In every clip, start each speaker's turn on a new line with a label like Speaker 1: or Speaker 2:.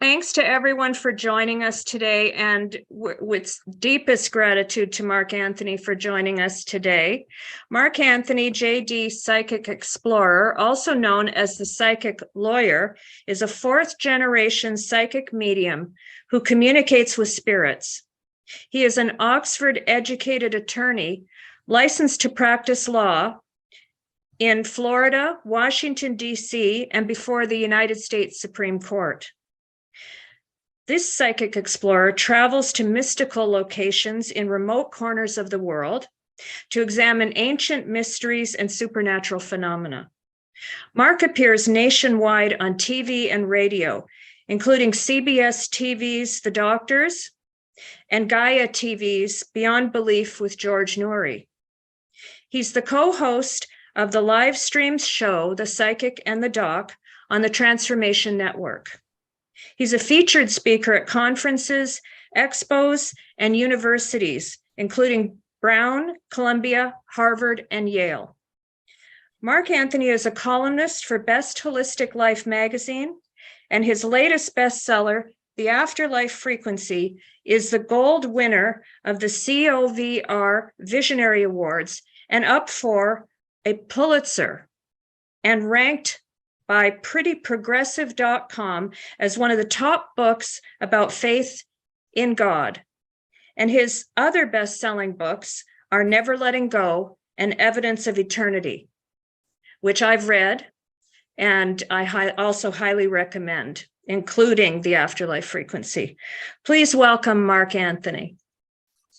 Speaker 1: Thanks to everyone for joining us today, and with deepest gratitude to Mark Anthony for joining us today. Mark Anthony, JD Psychic Explorer, also known as the Psychic Lawyer, is a fourth-generation psychic medium who communicates with spirits. He is an Oxford-educated attorney licensed to practice law in Florida, Washington, D.C., and before the United States Supreme Court. This psychic explorer travels to mystical locations in remote corners of the world to examine ancient mysteries and supernatural phenomena. Mark appears nationwide on TV and radio, including CBS TV's The Doctors and Gaia TV's Beyond Belief with George Noory. He's the co-host of the live stream show, The Psychic and the Doc, on the Transformation Network. He's a featured speaker at conferences, expos, and universities, including Brown, Columbia, Harvard, and Yale. Mark Anthony is a columnist for Best Holistic Life magazine, and his latest bestseller, The Afterlife Frequency, is the gold winner of the COVR Visionary Awards and up for a Pulitzer, and ranked by prettyprogressive.com as one of the top books about faith in God. And his other best-selling books are Never Letting Go and Evidence of Eternity, which I've read and I also highly recommend, including The Afterlife Frequency. Please welcome Mark Anthony.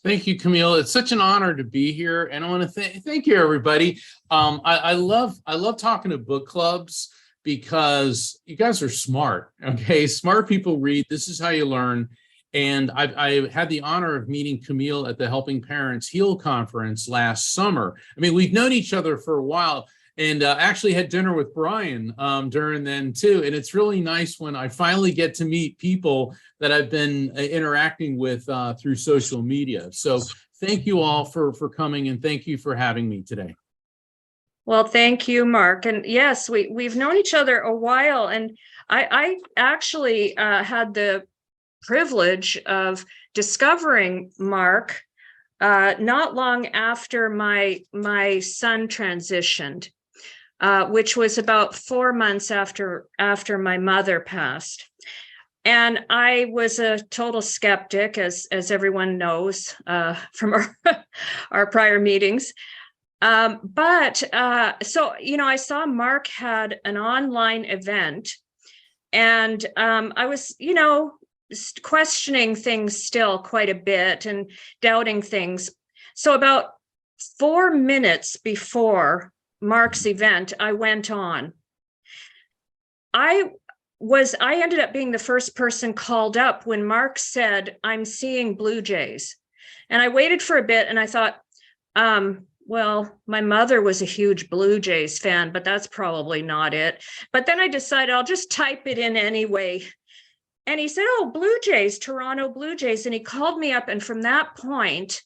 Speaker 2: Thank you, Camille. It's such an honor to be here, and I want to thank you, everybody. I love talking to book clubs, because you guys are smart, okay? Smart people read. This is how you learn. And I had the honor of meeting Camille at the Helping Parents Heal conference last summer. I mean, we've known each other for a while, and actually had dinner with Brian during then too. And it's really nice when I finally get to meet people that I've been interacting with through social media. So thank you all for coming, and thank you for having me today.
Speaker 1: Well, thank you, Mark. And yes, we've known each other a while, and I actually had the privilege of discovering Mark not long after my son transitioned, which was about 4 months after my mother passed. And I was a total skeptic, as everyone knows from our prior meetings. So, I saw Mark had an online event, and I was, questioning things still quite a bit and doubting things. So about 4 minutes before Mark's event, I went on. I ended up being the first person called up when Mark said, "I'm seeing Blue Jays." And I waited for a bit, and I thought, well, my mother was a huge Blue Jays fan, but that's probably not it. But then I decided I'll just type it in anyway. And he said, "Oh, Blue Jays, Toronto Blue Jays." And he called me up. And from that point,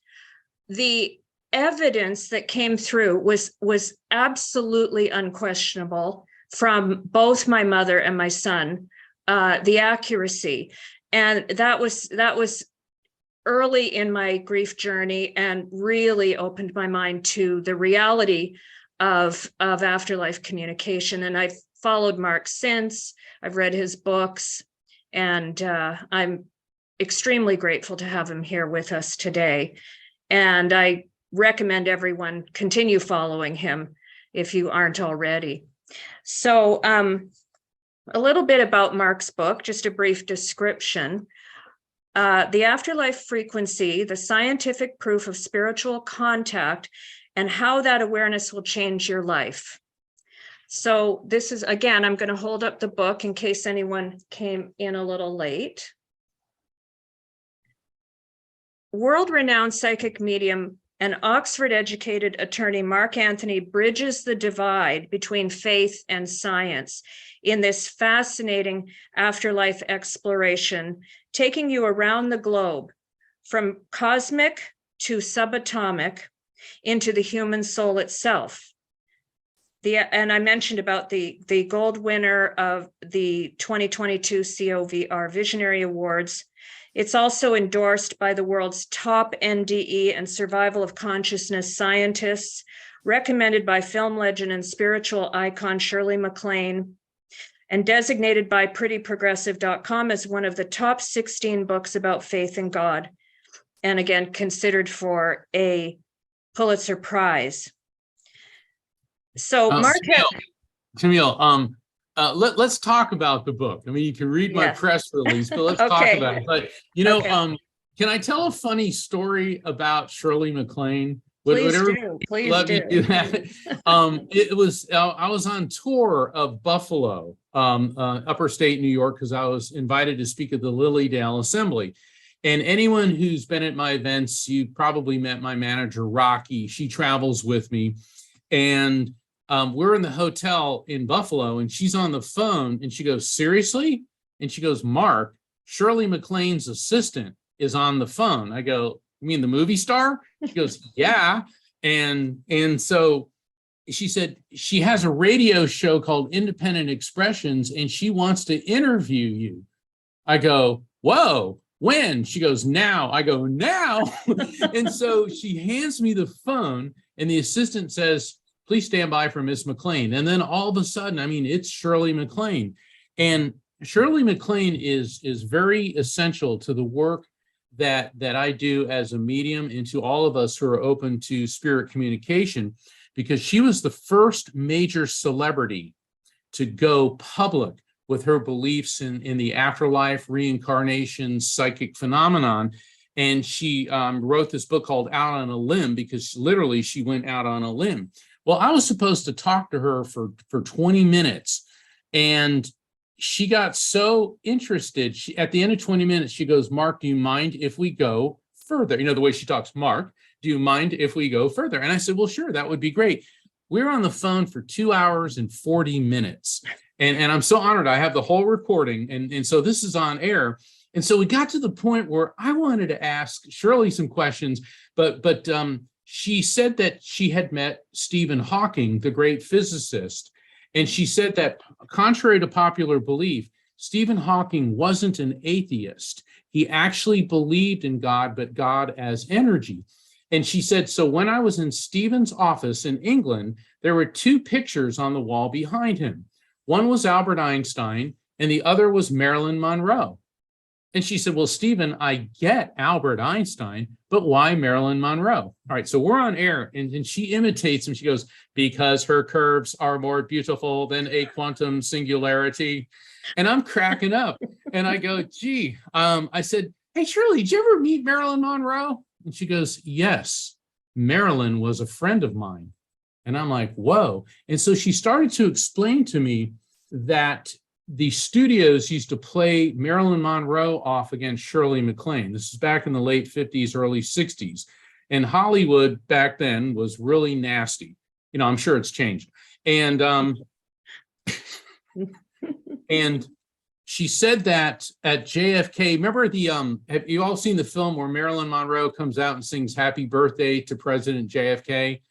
Speaker 1: the evidence that came through was absolutely unquestionable from both my mother and my son, the accuracy. And that was early in my grief journey, and really opened my mind to the reality of afterlife communication. And I've followed Mark since. I've read his books, and I'm extremely grateful to have him here with us today. And I recommend everyone continue following him if you aren't already. So a little bit about Mark's book, just a brief description. The Afterlife Frequency, the scientific proof of spiritual contact and how that awareness will change your life. So this is, again, I'm going to hold up the book in case anyone came in a little late. World-renowned psychic medium and Oxford-educated attorney Mark Anthony bridges the divide between faith and science in this fascinating afterlife exploration, taking you around the globe, from cosmic to subatomic, into the human soul itself. and I mentioned about the gold winner of the 2022 COVR Visionary Awards. It's also endorsed by the world's top NDE and survival of consciousness scientists, recommended by film legend and spiritual icon Shirley MacLaine, and designated by prettyprogressive.com as one of the top 16 books about faith in God. And again, considered for a Pulitzer Prize. So, Mark,
Speaker 2: Camille, let's talk about the book. I mean, you can read my press release, but let's talk about it. But can I tell a funny story about Shirley MacLaine?
Speaker 1: Please do.
Speaker 2: Let me do that. I was on tour of Buffalo, upper state New York, because I was invited to speak at the Lilydale Assembly. And anyone who's been at my events, you probably met my manager, Rocky. She travels with me. And we're in the hotel in Buffalo, and she's on the phone, and she goes, "Seriously?" And she goes, "Mark, Shirley MacLaine's assistant is on the phone." I go, "You mean the movie star?" She goes, "Yeah." And so she said she has a radio show called Independent Expressions, and she wants to interview you. I go, "Whoa, when?" She goes, "Now." I go, "Now?" And so she hands me the phone, and the assistant says, "Please stand by for Miss MacLaine." And then all of a sudden, I mean, it's Shirley MacLaine. And Shirley MacLaine is very essential to the work that I do as a medium, and to all of us who are open to spirit communication, because she was the first major celebrity to go public with her beliefs in the afterlife, reincarnation, psychic phenomenon. And she wrote this book called Out on a Limb, because literally she went out on a limb. Well, I was supposed to talk to her for 20 minutes, and she got so interested. At the end of 20 minutes, she goes, "Mark, do you mind if we go further?" You know, the way she talks, "Mark, do you mind if we go further?" And I said, "Well, sure, that would be great." We were on the phone for 2 hours and 40 minutes. And I'm so honored. I have the whole recording. And so this is on air. And so we got to the point where I wanted to ask Shirley some questions, but she said that she had met Stephen Hawking, the great physicist. And she said that, contrary to popular belief, Stephen Hawking wasn't an atheist. He actually believed in God, but God as energy. And she said, so when I was in Stephen's office in England, there were two pictures on the wall behind him. One was Albert Einstein, and the other was Marilyn Monroe. And she said, well, Stephen, I get Albert Einstein, but why Marilyn Monroe? All right, so we're on air, and she imitates him. She goes, because her curves are more beautiful than a quantum singularity. And I'm cracking up. And I go, gee, I said, hey, Shirley, did you ever meet Marilyn Monroe? And she goes, yes, Marilyn was a friend of mine. And I'm like, whoa. And so she started to explain to me that the studios used to play Marilyn Monroe off against Shirley MacLaine. This is back in the late 50s, early 60s. And Hollywood back then was really nasty. You know, I'm sure it's changed. And and she said that at JFK, remember have you all seen the film where Marilyn Monroe comes out and sings Happy Birthday to President JFK?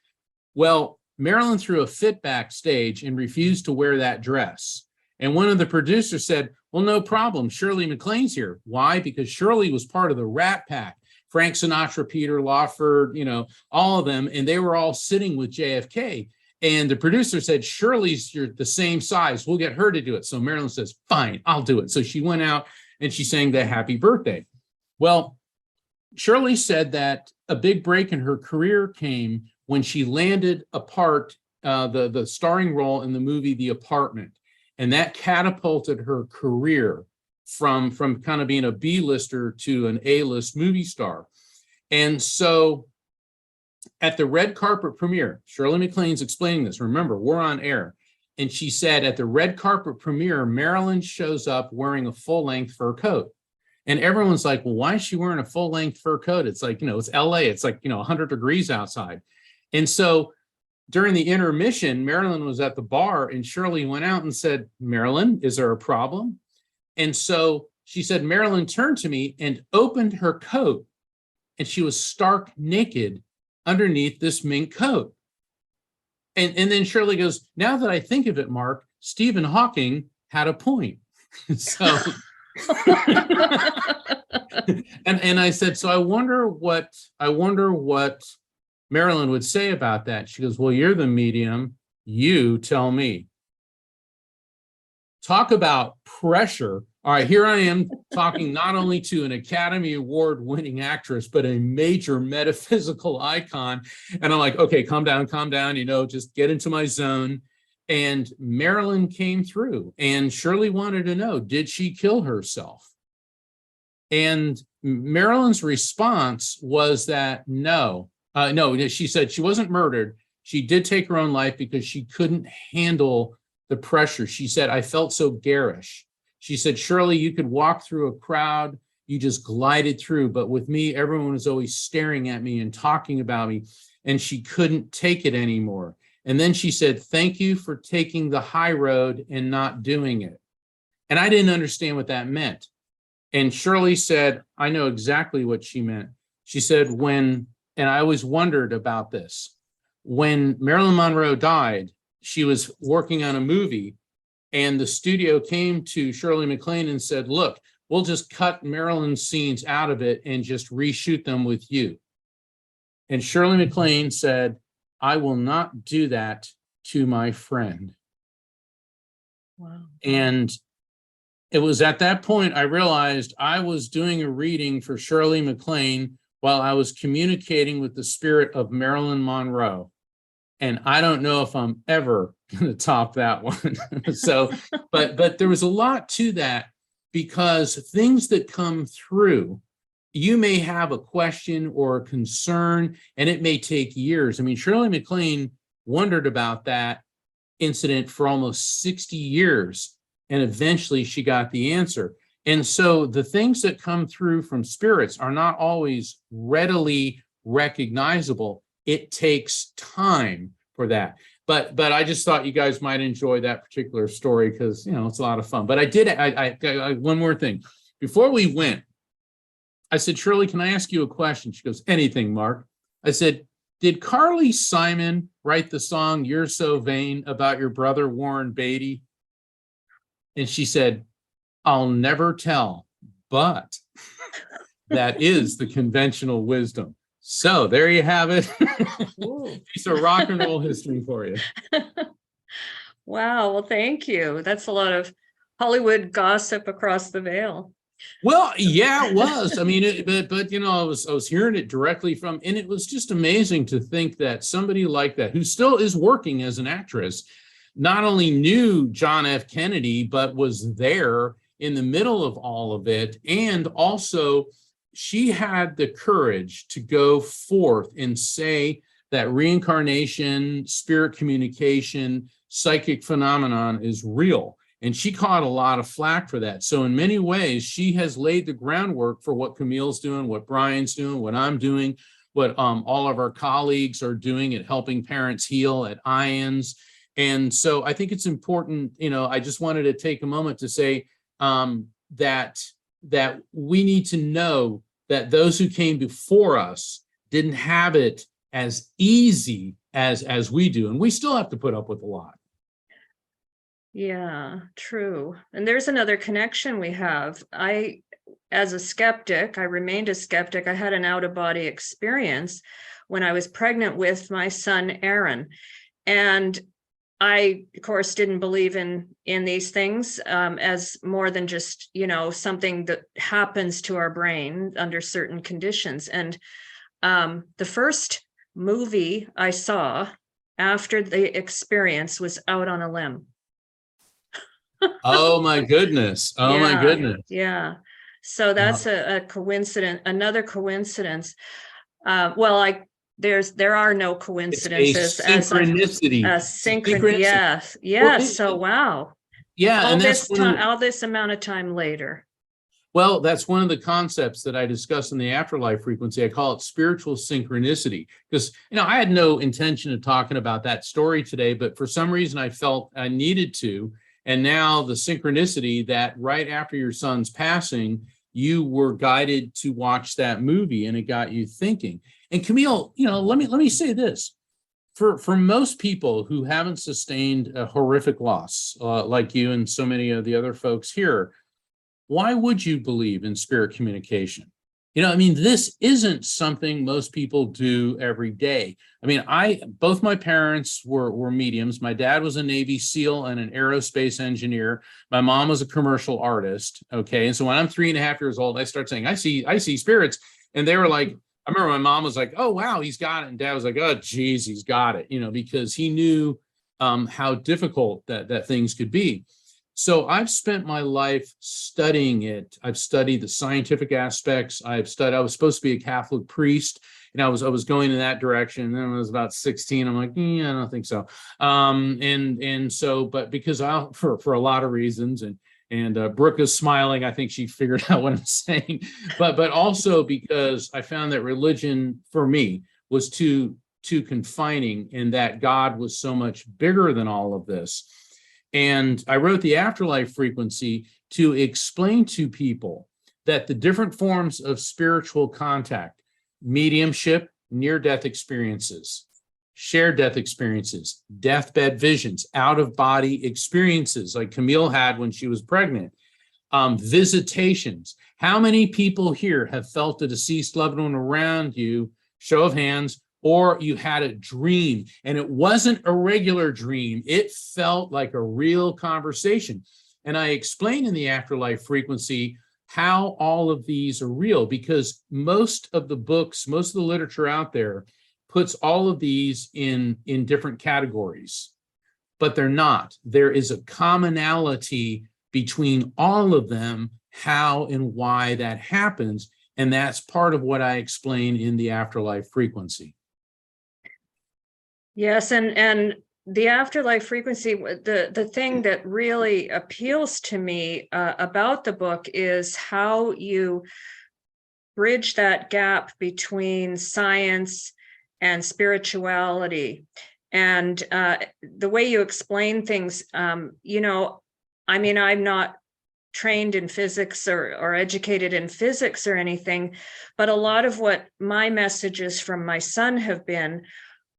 Speaker 2: Well, Marilyn threw a fit backstage and refused to wear that dress. And one of the producers said, well, no problem. Shirley MacLaine's here. Why? Because Shirley was part of the Rat Pack. Frank Sinatra, Peter Lawford, you know, all of them. And they were all sitting with JFK. And the producer said, Shirley's the same size. We'll get her to do it. So Marilyn says, fine, I'll do it. So she went out and she sang the Happy Birthday. Well, Shirley said that a big break in her career came when she landed a part, the starring role in the movie The Apartment. And that catapulted her career from kind of being a B-lister to an A-list movie star. And so at the red carpet premiere, Shirley MacLaine's explaining this. Remember, we're on air. And she said at the red carpet premiere, Marilyn shows up wearing a full-length fur coat. And everyone's like, well, why is she wearing a full-length fur coat? It's like, you know, it's LA. It's like, 100 degrees outside. And so during the intermission, Marilyn was at the bar and Shirley went out and said, Marilyn, is there a problem? And so she said, Marilyn turned to me and opened her coat, and she was stark naked underneath this mink coat. And then Shirley goes, now that I think of it, Mark, Stephen Hawking had a point. So, and I said, so I wonder what Marilyn would say about that. She goes, well, you're the medium. You tell me. Talk about pressure. All right, here I am talking not only to an Academy Award winning actress, but a major metaphysical icon. And I'm like, okay, calm down, just get into my zone. And Marilyn came through, and Shirley wanted to know, did she kill herself? And Marilyn's response was that no, she said she wasn't murdered. She did take her own life because she couldn't handle the pressure. She said, I felt so garish. She said, Shirley, you could walk through a crowd, you just glided through. But with me, everyone was always staring at me and talking about me, and she couldn't take it anymore. And then she said, thank you for taking the high road and not doing it. And I didn't understand what that meant. And Shirley said, I know exactly what she meant. She said, and I always wondered about this, when Marilyn Monroe died, she was working on a movie, and the studio came to Shirley MacLaine and said, look, we'll just cut Marilyn's scenes out of it and just reshoot them with you. And Shirley MacLaine said, I will not do that to my friend.
Speaker 1: Wow.
Speaker 2: And it was at that point I realized I was doing a reading for Shirley MacLaine while I was communicating with the spirit of Marilyn Monroe. And I don't know if I'm ever going to top that one. So, but there was a lot to that, because things that come through, you may have a question or a concern, and it may take years. I mean, Shirley MacLaine wondered about that incident for almost 60 years, and eventually she got the answer. And so the things that come through from spirits are not always readily recognizable. It takes time for that. But I just thought you guys might enjoy that particular story, because, it's a lot of fun. But I one more thing. Before we went, I said, Shirley, can I ask you a question? She goes, anything, Mark. I said, did Carly Simon write the song You're So Vain about your brother Warren Beatty? And she said, I'll never tell, but that is the conventional wisdom. So there you have it. Piece of rock and roll history for you.
Speaker 1: Wow. Well, thank you. That's a lot of Hollywood gossip across the veil.
Speaker 2: Well, yeah, it was. I mean, but I was hearing it directly from, and it was just amazing to think that somebody like that, who still is working as an actress, not only knew John F. Kennedy, but was there in the middle of all of it. And also, she had the courage to go forth and say that reincarnation, spirit communication, psychic phenomenon is real. And she caught a lot of flack for that. So in many ways, she has laid the groundwork for what Camille's doing, what Brian's doing, what I'm doing, what all of our colleagues are doing at Helping Parents Heal at IANS. And so I think it's important, I just wanted to take a moment to say that we need to know that those who came before us didn't have it as easy as we do. And we still have to put up with a lot.
Speaker 1: Yeah, true. And there's another connection we have. As a skeptic, I remained a skeptic. I had an out-of-body experience when I was pregnant with my son, Aaron. And I, of course, didn't believe in these things as more than just, something that happens to our brain under certain conditions. And the first movie I saw after the experience was Out on a Limb.
Speaker 2: Oh my goodness. Oh
Speaker 1: yeah,
Speaker 2: my goodness.
Speaker 1: Yeah. So that's a coincidence, another coincidence. There are no coincidences.
Speaker 2: It's a synchronicity.
Speaker 1: Yes. Yes. So wow.
Speaker 2: Yeah.
Speaker 1: All this amount of time later.
Speaker 2: Well, that's one of the concepts that I discuss in the Afterlife frequency. I call it spiritual synchronicity, because, I had no intention of talking about that story today, but for some reason I felt I needed to. And now the synchronicity that right after your son's passing, you were guided to watch that movie, and it got you thinking. And Camille, let me say this. for most people who haven't sustained a horrific loss, like you and so many of the other folks here, why would you believe in spirit communication? You know, I mean, this isn't something most people do every day. I mean, both my parents were mediums. My dad was a Navy SEAL and an aerospace engineer. My mom was a commercial artist. Okay. And so when I'm 3.5 years old, I start saying, I see spirits. And they were like, I remember my mom was like, oh, wow, he's got it. And dad was like, oh, geez, he's got it, you know, because he knew how difficult that things could be. So I've spent my life studying it. I've studied the scientific aspects. I was supposed to be a Catholic priest, and I was going in that direction. And then when I was about 16, I'm like, I don't think so. And so, but because for a lot of reasons, and Brooke is smiling, I think she figured out what I'm saying. But also because I found that religion for me was too confining, and that God was so much bigger than all of this. And I wrote the Afterlife Frequency to explain to people that the different forms of spiritual contact, mediumship, near-death experiences, shared death experiences, deathbed visions, out-of-body experiences like Camille had when she was pregnant, visitations. How many people here have felt a deceased loved one around you? Show of hands. Or you had a dream, and it wasn't a regular dream. It felt like a real conversation. And I explain in the Afterlife Frequency how all of these are real, because most of the books, most of the literature out there puts all of these in different categories, but they're not. There is a commonality between all of them, how and why that happens. And that's part of what I explain in the Afterlife Frequency.
Speaker 1: Yes, and the Afterlife Frequency, the thing that really appeals to me about the book is how you bridge that gap between science and spirituality. And the way you explain things, you know, I mean, I'm not trained in physics or educated in physics or anything, but a lot of what my messages from my son have been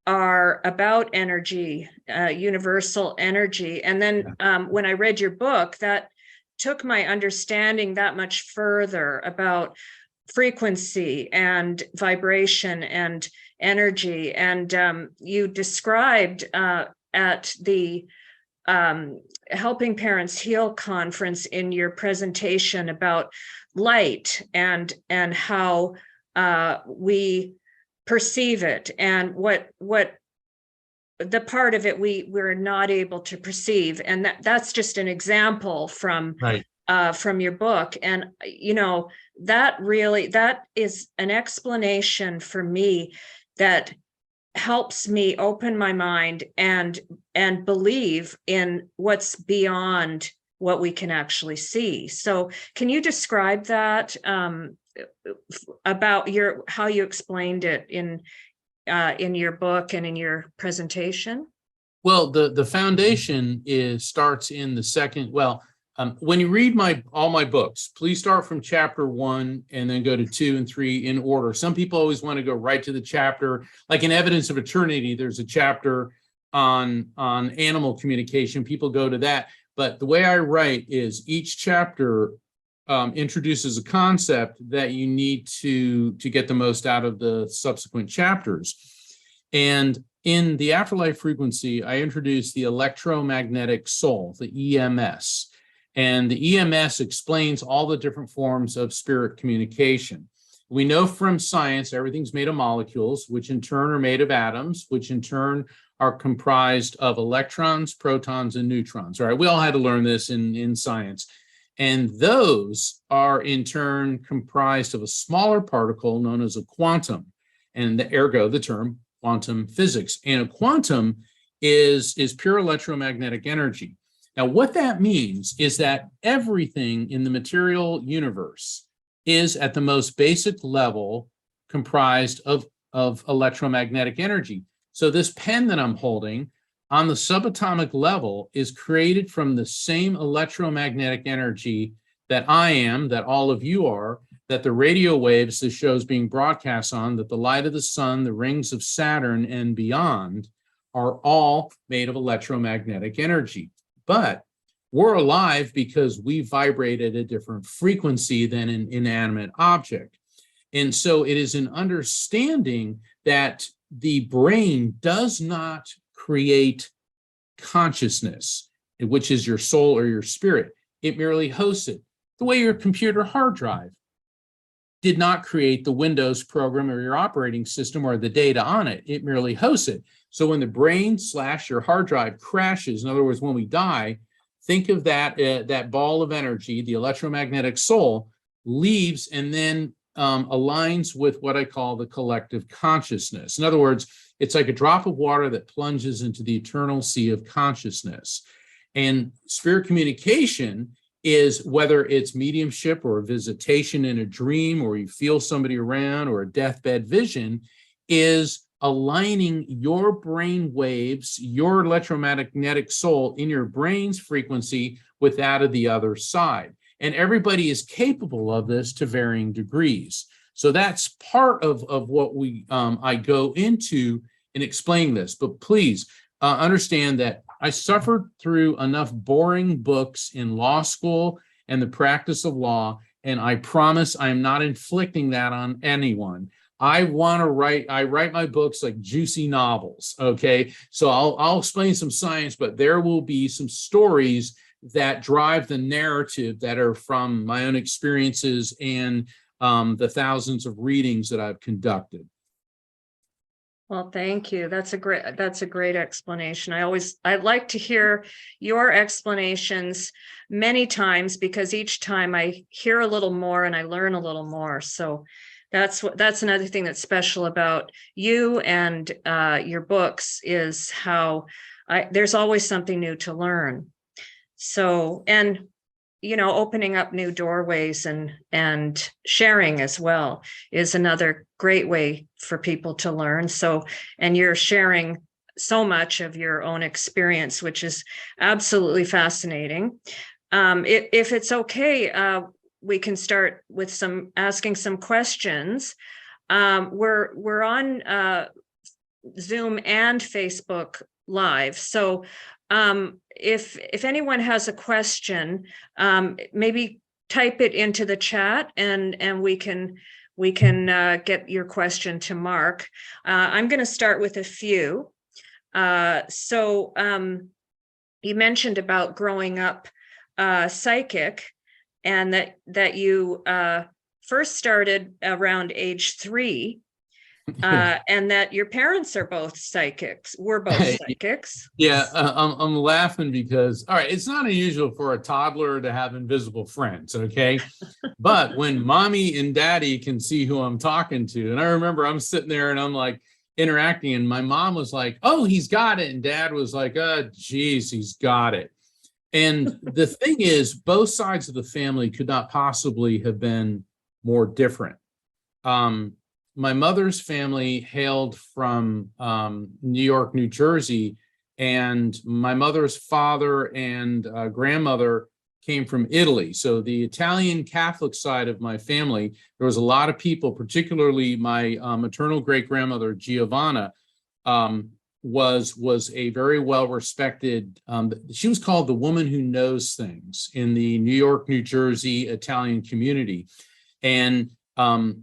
Speaker 1: are about energy, universal energy. And then when I read your book, that took my understanding that much further about frequency and vibration and energy. And you described at the Helping Parents Heal conference in your presentation about light and how we perceive it, and what the part of it we're not able to perceive, and that's just an example from your book. And you know, that is an explanation for me that helps me open my mind and believe in what's beyond what we can actually see. So can you describe that about how you explained it in your book and in your presentation?
Speaker 2: Well, the foundation starts in the second. Well, when you read all my books, please start from chapter 1 and then go to 2 and 3 in order. Some people always want to go right to the chapter, like in Evidence of Eternity, there's a chapter on animal communication. People go to that. But the way I write is each chapter introduces a concept that you need to get the most out of the subsequent chapters. And in the Afterlife Frequency, I introduced the electromagnetic soul, the EMS. And the EMS explains all the different forms of spirit communication. We know from science everything's made of molecules, which in turn are made of atoms, which in turn are comprised of electrons, protons, and neutrons. All right, we all had to learn this in science. And those are in turn comprised of a smaller particle known as a quantum, and ergo the term quantum physics. And a quantum is pure electromagnetic energy. Now, what that means is that everything in the material universe is at the most basic level comprised of electromagnetic energy. So this pen that I'm holding on the subatomic level is created from the same electromagnetic energy that I am, that all of you are, that the radio waves this show is being broadcast on, that the light of the sun, the rings of Saturn, and beyond are all made of electromagnetic energy. But we're alive because we vibrate at a different frequency than an inanimate object. And so it is an understanding that the brain does not create consciousness, which is your soul or your spirit. It merely hosts it. The way your computer hard drive did not create the Windows program or your operating system or the data on it. It merely hosts it. So when the brain / your hard drive crashes, in other words, when we die, think of that, that ball of energy, the electromagnetic soul, leaves and then aligns with what I call the collective consciousness. In other words, it's like a drop of water that plunges into the eternal sea of consciousness. And spirit communication is, whether it's mediumship or a visitation in a dream, or you feel somebody around, or a deathbed vision, is aligning your brain waves, your electromagnetic soul in your brain's frequency with that of the other side. And everybody is capable of this to varying degrees. So that's part of what I go into in explaining this. But please understand that I suffered through enough boring books in law school and the practice of law, and I promise I am not inflicting that on anyone. I write my books like juicy novels, okay? So I'll explain some science, but there will be some stories that drive the narrative that are from my own experiences and the thousands of readings that I've conducted.
Speaker 1: Well, thank you. That's a great explanation. I like to hear your explanations many times, because each time I hear a little more and I learn a little more. So that's another thing that's special about you and your books, is how there's always something new to learn. So, and opening up new doorways and sharing as well is another great way for people to learn. So, and you're sharing so much of your own experience, which is absolutely fascinating. If it's okay, we can start with asking some questions. We're on Zoom and Facebook Live. So if anyone has a question, maybe type it into the chat, and we can get your question to Mark. I'm going to start with a few. So you mentioned about growing up psychic, and that you first started around age 3. And that your parents are both psychics. We're both psychics.
Speaker 2: Yeah, I'm laughing because, all right, it's not unusual for a toddler to have invisible friends, okay? But when mommy and daddy can see who I'm talking to, and I remember I'm sitting there and I'm like interacting, and my mom was like, "Oh, he's got it," and dad was like, "Oh, geez, he's got it." And the thing is, both sides of the family could not possibly have been more different. My mother's family hailed from New York, New Jersey, and my mother's father and grandmother came from Italy. So the Italian Catholic side of my family, there was a lot of people, particularly my maternal great-grandmother, Giovanna, was a very well-respected, she was called the woman who knows things in the New York, New Jersey Italian community. And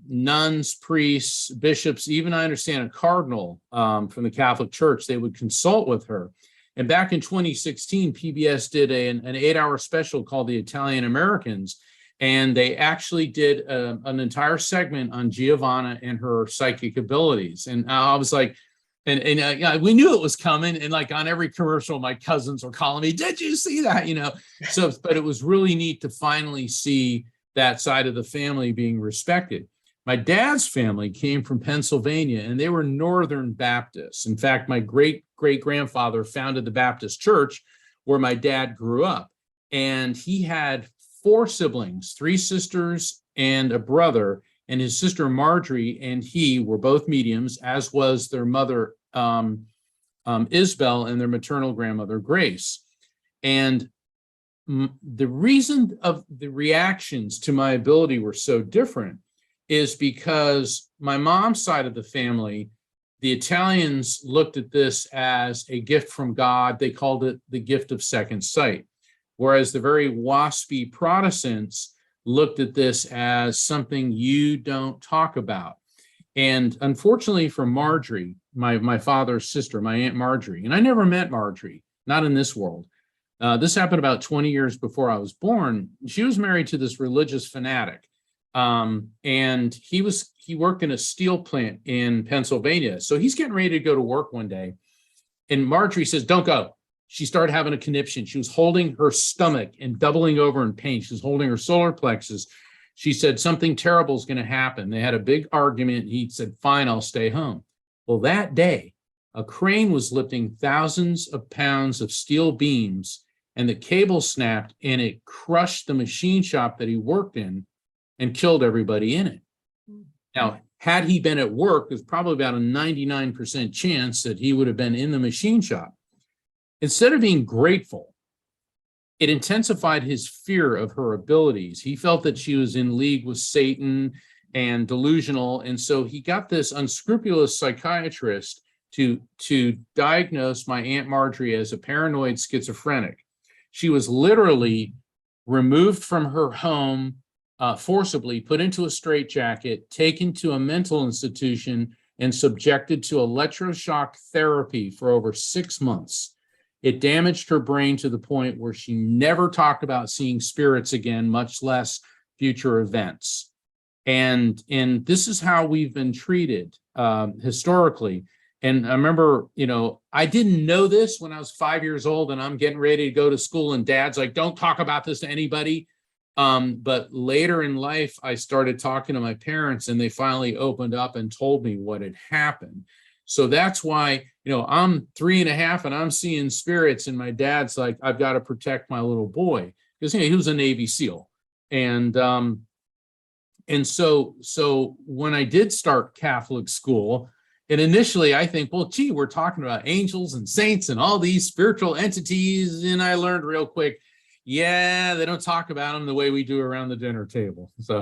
Speaker 2: nuns, priests, bishops, even I understand a cardinal from the Catholic Church, they would consult with her. And back in 2016, PBS did an 8-hour special called The Italian Americans, and they actually did an entire segment on Giovanna and her psychic abilities. And I was like, and we knew it was coming, and like on every commercial, my cousins were calling me, "Did you see that?" So, but it was really neat to finally see that side of the family being respected. My dad's family came from Pennsylvania, and they were Northern Baptists. In fact, my great-great-grandfather founded the Baptist church where my dad grew up. And he had 4 siblings, 3 sisters and a brother, and his sister Marjorie and he were both mediums, as was their mother, Isabel, and their maternal grandmother, Grace. And the reason of the reactions to my ability were so different is because my mom's side of the family The Italians looked at this as a gift from God. They called it the gift of second sight. Whereas the very waspy Protestants looked at this as something you don't talk about. And unfortunately for Marjorie, my father's sister, my Aunt Marjorie, and I never met Marjorie, not in this world. This happened about 20 years before I was born. She was married to this religious fanatic. And he worked in a steel plant in Pennsylvania. So he's getting ready to go to work one day. And Marjorie says, don't go. She started having a conniption. She was holding her stomach and doubling over in pain. She was holding her solar plexus. She said, something terrible is going to happen. They had a big argument. He said, fine, I'll stay home. Well, that day, a crane was lifting thousands of pounds of steel beams, and the cable snapped, and it crushed the machine shop that he worked in and killed everybody in it. Now, had he been at work, there's probably about a 99% chance that he would have been in the machine shop. Instead of being grateful, it intensified his fear of her abilities. He felt that she was in league with Satan and delusional. And so he got this unscrupulous psychiatrist to diagnose my Aunt Marjorie as a paranoid schizophrenic. She was literally removed from her home, forcibly put into a straitjacket, taken to a mental institution, and subjected to electroshock therapy for over 6 months. It damaged her brain to the point where she never talked about seeing spirits again, much less future events. And this is how we've been treated historically. And I remember, I didn't know this when I was 5 years old and I'm getting ready to go to school and dad's like, don't talk about this to anybody. But later in life, I started talking to my parents and they finally opened up and told me what had happened. So that's why, I'm 3.5 and I'm seeing spirits, and my dad's like, I've got to protect my little boy, because he was a Navy SEAL. And so when I did start Catholic school, and initially I think, well, gee, we're talking about angels and saints and all these spiritual entities. And I learned real quick, yeah, they don't talk about them the way we do around the dinner table. So.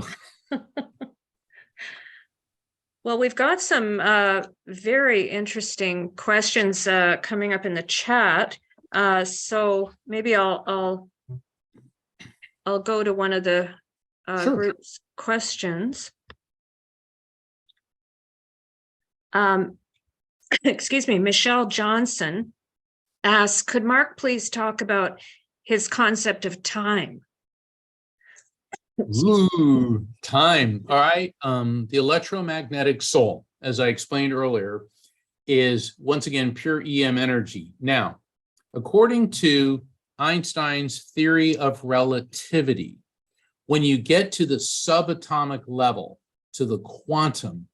Speaker 1: Well, we've got some very interesting questions coming up in the chat. So maybe I'll go to one of the
Speaker 2: Sure.
Speaker 1: group's questions. Excuse me, Michelle Johnson asks, could Mark please talk about his concept of time?
Speaker 2: Ooh, time. All right. The electromagnetic soul, as I explained earlier, is once again pure EM energy. Now, according to Einstein's theory of relativity, when you get to the subatomic level, to the quantum,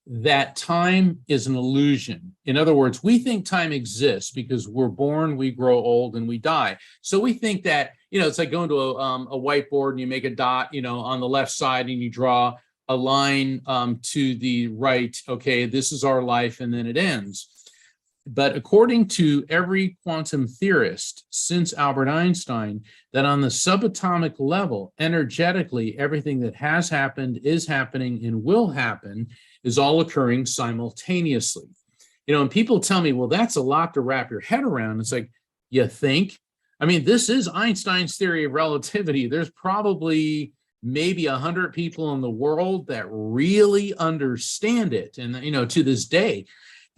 Speaker 2: that time is an illusion. In other words, we think time exists because we're born, we grow old, and we die. So we think that, it's like going to a whiteboard and you make a dot, on the left side, and you draw a line to the right. Okay, this is our life, and then it ends. But according to every quantum theorist since Albert Einstein, that on the subatomic level, energetically, everything that has happened, is happening, and will happen is all occurring simultaneously. And people tell me, well, that's a lot to wrap your head around. It's like, you think? I mean, this is Einstein's theory of relativity. There's probably maybe 100 people in the world that really understand it, and to this day.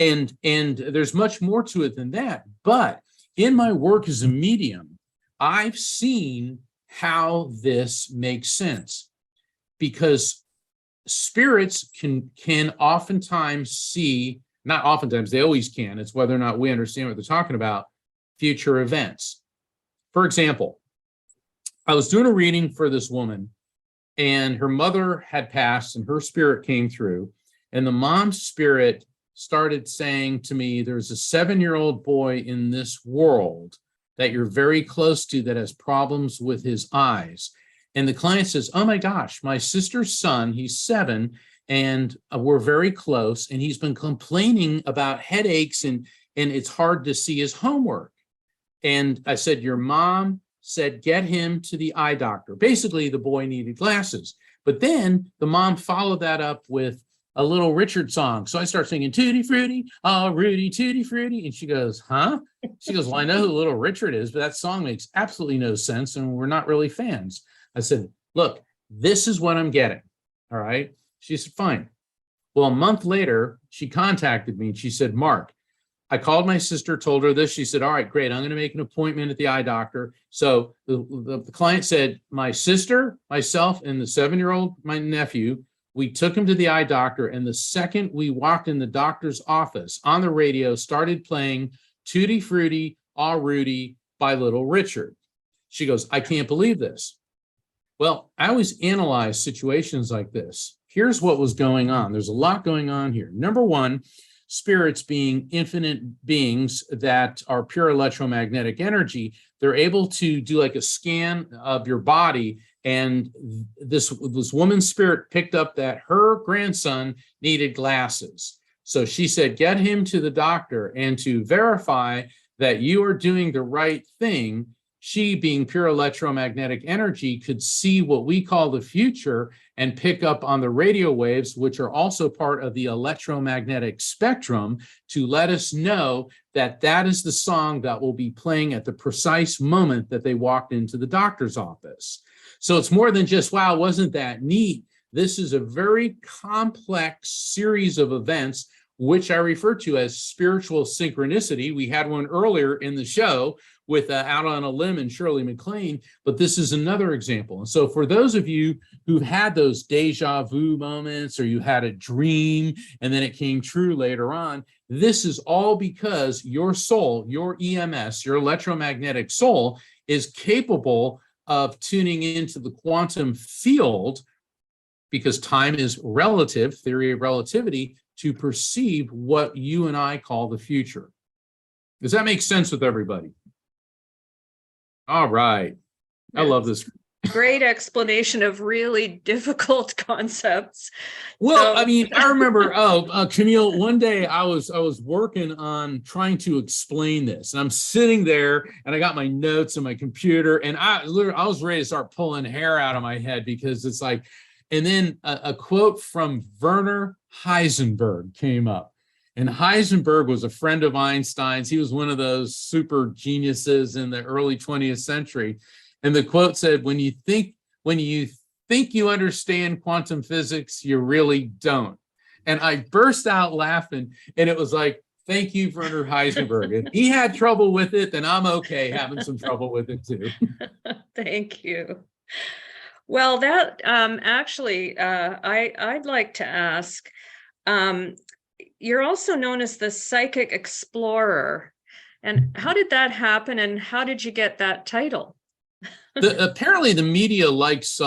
Speaker 2: And there's much more to it than that. But in my work as a medium, I've seen how this makes sense, because spirits can oftentimes see, not oftentimes, they always can. It's whether or not we understand what they're talking about, future events. For example, I was doing a reading for this woman, and her mother had passed and her spirit came through, and the mom's spirit started saying to me, there's a 7-year-old boy in this world that you're very close to that has problems with his eyes. And the client says, oh my gosh, my sister's son, he's 7, and we're very close, and he's been complaining about headaches and it's hard to see his homework. And I said, your mom said, get him to the eye doctor. Basically, the boy needed glasses. But then the mom followed that up with a Little Richard song. So I start singing Tutti Frutti, oh Rudy, Tutti Frutti. And she goes, huh? She goes, well, I know who Little Richard is, but that song makes absolutely no sense. And we're not really fans. I said, look, this is what I'm getting. All right. She said, fine. Well, a month later, she contacted me and she said, Mark, I called my sister, told her this. She said, all right, great. I'm going to make an appointment at the eye doctor. So the client said, my sister, myself, and the 7-year-old, my nephew, we took him to the eye doctor. And the second we walked in the doctor's office, on the radio started playing Tutti Frutti, Ah Rudy by Little Richard. She goes, I can't believe this. Well, I always analyze situations like this. Here's what was going on. There's a lot going on here. Number one, spirits being infinite beings that are pure electromagnetic energy, they're able to do like a scan of your body. And this woman's spirit picked up that her grandson needed glasses. So she said, get him to the doctor, and to verify that you are doing the right thing, she, being pure electromagnetic energy, could see what we call the future and pick up on the radio waves, which are also part of the electromagnetic spectrum, to let us know that that is the song that will be playing at the precise moment that they walked into the doctor's office. So it's more than just, wow, wasn't that neat? This is a very complex series of events, which I refer to as spiritual synchronicity. We had one earlier in the show with Out on a Limb and Shirley MacLaine, but this is another example. And so for those of you who've had those deja vu moments, or you had a dream and then it came true later on, this is all because your soul, your EMS, your electromagnetic soul, is capable of tuning into the quantum field, because time is relative, theory of relativity, to perceive what you and I call the future. Does that make sense with everybody? All right. I love this.
Speaker 1: Great explanation of really difficult concepts.
Speaker 2: Well, I mean, I remember, Camille, one day I was working on trying to explain this, and I'm sitting there and I got my notes on my computer, and I was ready to start pulling hair out of my head, because it's like, and then a quote from Werner Heisenberg came up. And Heisenberg was a friend of Einstein's. He was one of those super geniuses in the early 20th century. And the quote said, when you think you understand quantum physics, you really don't. And I burst out laughing. And it was like, thank you, Werner Heisenberg. If he had trouble with it, then I'm okay having some trouble with it too.
Speaker 1: Thank you. Well, that actually, I'd like to ask, you're also known as the psychic explorer. And how did that happen? And how did you get that title?
Speaker 2: Apparently the media likes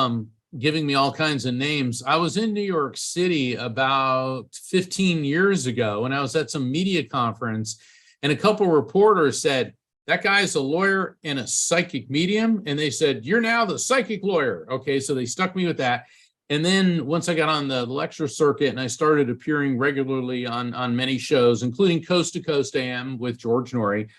Speaker 2: giving me all kinds of names. I was in New York City about 15 years ago, and I was at some media conference, and a couple of reporters said, that guy's a lawyer and a psychic medium. And they said, you're now the psychic lawyer. Okay, so they stuck me with that. And then once I got on the lecture circuit and I started appearing regularly on many shows, including Coast to Coast AM with George Noory,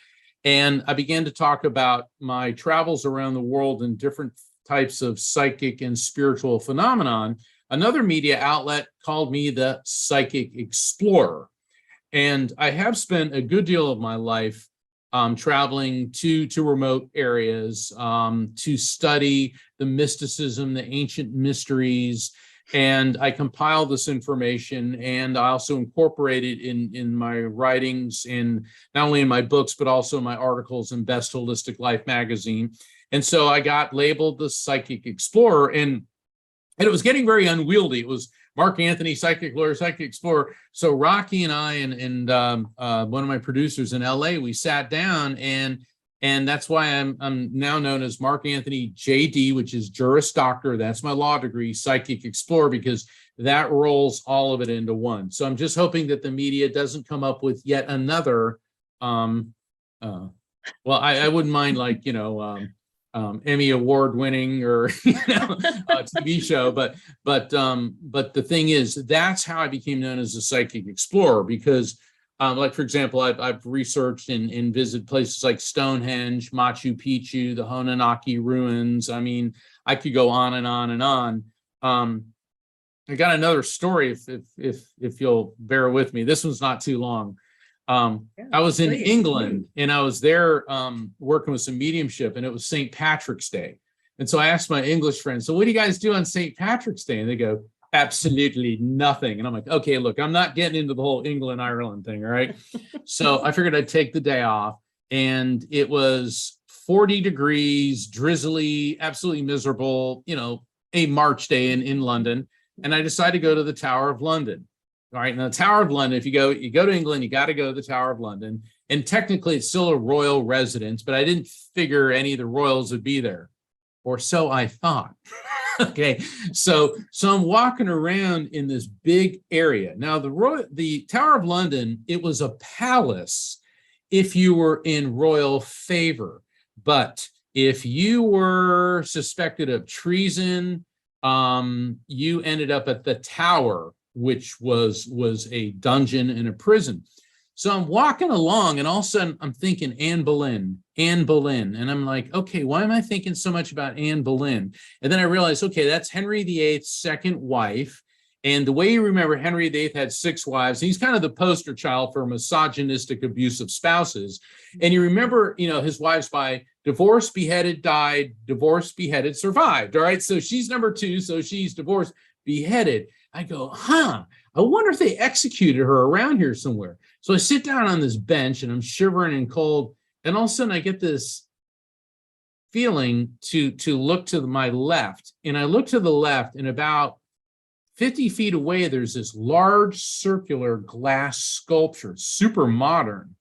Speaker 2: and I began to talk about my travels around the world and different types of psychic and spiritual phenomenon, another media outlet called me the psychic explorer. And I have spent a good deal of my life traveling to remote areas to study the mysticism, the ancient mysteries, and I compile this information, and I also incorporate it in my writings, in not only in my books, but also my articles in Best Holistic Life magazine. And so I got labeled the Psychic Explorer, and it was getting very unwieldy. It was Mark Anthony, Psychic Lawyer, Psychic Explorer. So Rocky and I and one of my producers in LA, we sat down, and that's why I'm now known as Mark Anthony JD, which is Juris Doctor. That's my law degree, Psychic Explorer, because that rolls all of it into one. So I'm just hoping that the media doesn't come up with yet another. Well, I wouldn't mind, like, Emmy award winning or a TV show, but the thing is, that's how I became known as a Psychic Explorer, because like, for example, I've researched and visited places like Stonehenge, Machu Picchu, the Hononaki ruins. I mean, I could go on and on and on. I got another story if you'll bear with me. This one's not too long. I was in England and I was there working with some mediumship, and it was St. Patrick's Day. And so I asked my English friends, so what do you guys do on St. Patrick's Day? And they go, absolutely nothing. And I'm like, okay, look, I'm not getting into the whole England, Ireland thing. All right. So I figured I'd take the day off, and it was 40 degrees, drizzly, absolutely miserable, a March day in London. And I decided to go to the Tower of London. All right. Now, the Tower of London, if you go to England, you got to go to the Tower of London. And technically, it's still a royal residence, but I didn't figure any of the royals would be there, or so I thought. Okay. So I'm walking around in this big area. Now, the Tower of London, it was a palace if you were in royal favor. But if you were suspected of treason, you ended up at the Tower, which was a dungeon and a prison. So I'm walking along, and all of a sudden I'm thinking Anne Boleyn. And I'm like, okay, why am I thinking so much about Anne Boleyn? And then I realized, okay, that's Henry VIII's second wife. And the way you remember, Henry VIII had 6 wives. He's kind of the poster child for misogynistic, abusive spouses. And you remember, his wives by divorced, beheaded, died, divorced, beheaded, survived. All right. So she's number 2. So she's divorced, beheaded. I go, I wonder if they executed her around here somewhere. So I sit down on this bench, and I'm shivering and cold. And all of a sudden I get this feeling to look to my left. And I look to the left, and about 50 feet away, there's this large circular glass sculpture, super modern.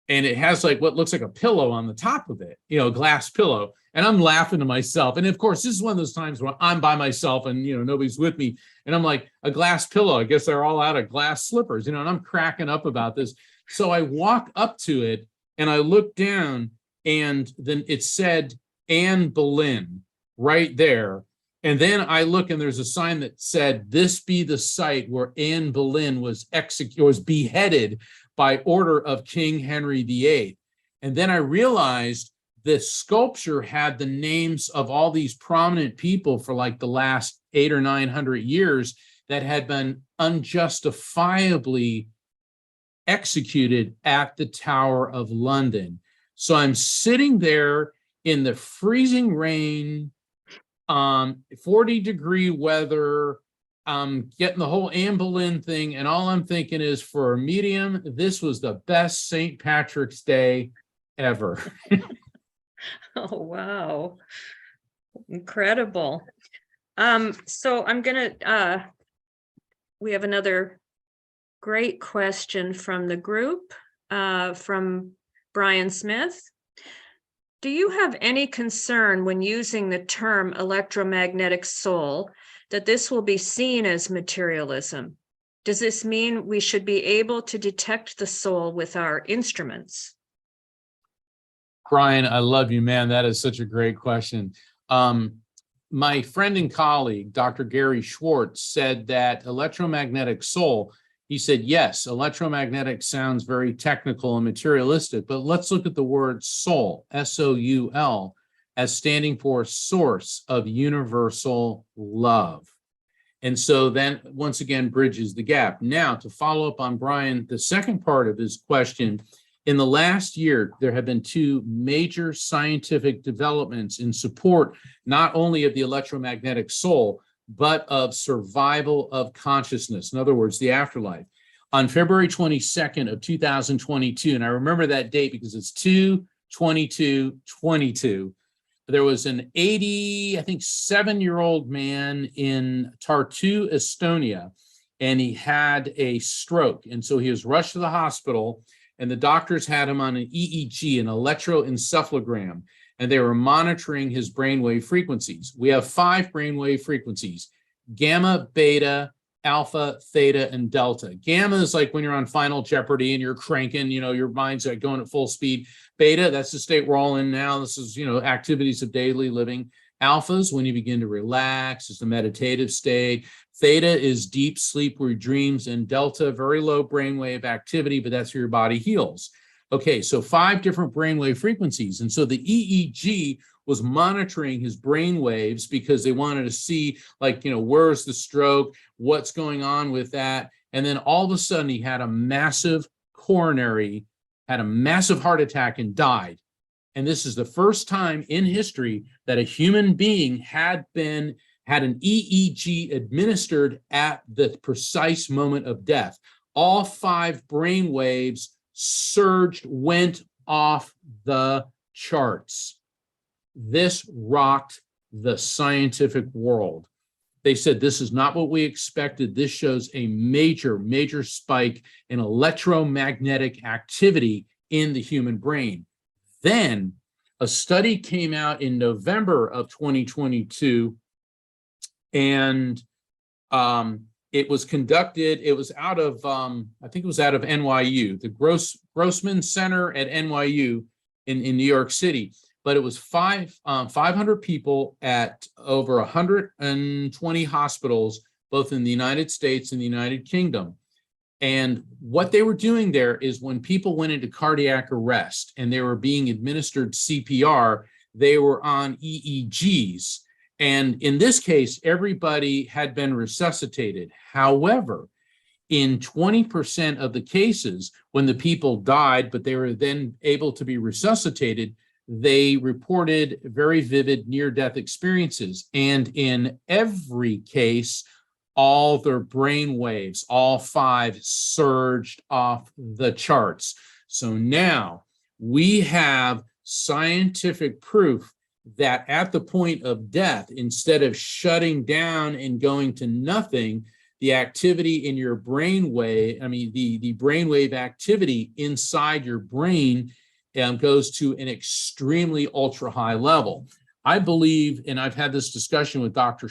Speaker 2: And it has like what looks like a pillow on the top of it, a glass pillow. And I'm laughing to myself. And of course, this is one of those times when I'm by myself and, nobody's with me. And I'm like, a glass pillow. I guess they're all out of glass slippers, and I'm cracking up about this. So I walk up to it and I look down, and then it said Anne Boleyn right there. And then I look, and there's a sign that said, "This be the site where Anne Boleyn was beheaded by order of King Henry VIII. And then I realized this sculpture had the names of all these prominent people for like the last 800 or 900 years that had been unjustifiably executed at the Tower of London. So I'm sitting there in the freezing rain, 40-degree weather, getting the whole Anne Boleyn thing, and all I'm thinking is, for a medium, this was the best St. Patrick's Day ever.
Speaker 1: Oh, wow. Incredible. So I'm gonna we have another great question from the group, from Brian Smith. Do you have any concern when using the term electromagnetic soul that this will be seen as materialism? Does this mean we should be able to detect the soul with our instruments?
Speaker 2: Brian, I love you, man. That is such a great question. My friend and colleague, Dr. Gary Schwartz, said that electromagnetic soul, he said, yes, electromagnetic sounds very technical and materialistic, but let's look at the word soul, S-O-U-L, as standing for source of universal love. And so then, once again, bridges the gap. Now, to follow up on Brian, the second part of his question, in the last year, there have been 2 major scientific developments in support not only of the electromagnetic soul, but of survival of consciousness. In other words, the afterlife. On February 22nd of 2022, and I remember that date because it's 2/22/22, there was an 7-year-old man in Tartu, Estonia, and he had a stroke. And so he was rushed to the hospital, and the doctors had him on an EEG, an electroencephalogram, and they were monitoring his brainwave frequencies. We have 5 brainwave frequencies: gamma, beta, alpha, theta, and delta. Gamma is like when you're on Final Jeopardy and you're cranking, your mind's like going at full speed. Beta, that's the state we're all in now. This is, activities of daily living. Alpha is when you begin to relax, it's the meditative state. Theta is deep sleep where dreams, and delta, very low brainwave activity, but that's where your body heals. Okay, so 5 different brainwave frequencies. And so the EEG was monitoring his brain waves because they wanted to see, like, where's the stroke, what's going on with that. And then all of a sudden he had a massive heart attack and died. And this is the first time in history that a human being had an EEG administered at the precise moment of death. All 5 brain waves surged, went off the charts. This rocked the scientific world. They said, this is not what we expected. This shows a major, major spike in electromagnetic activity in the human brain. Then a study came out in November of 2022, and it was conducted, it was out of, I think it was out of NYU, the Grossman Center at NYU in New York City. But it was 500 people at over 120 hospitals, both in the United States and the United Kingdom. And what they were doing there is when people went into cardiac arrest and they were being administered CPR, they were on EEGs. And in this case, everybody had been resuscitated. However, in 20% of the cases, when the people died, but they were then able to be resuscitated, they reported very vivid near-death experiences. And in every case, all their brain waves, all 5, surged off the charts. So now we have scientific proof that at the point of death, instead of shutting down and going to nothing, the activity in your brain wave, the brainwave activity inside your brain goes to an extremely ultra high level. I believe, and I've had this discussion with Dr.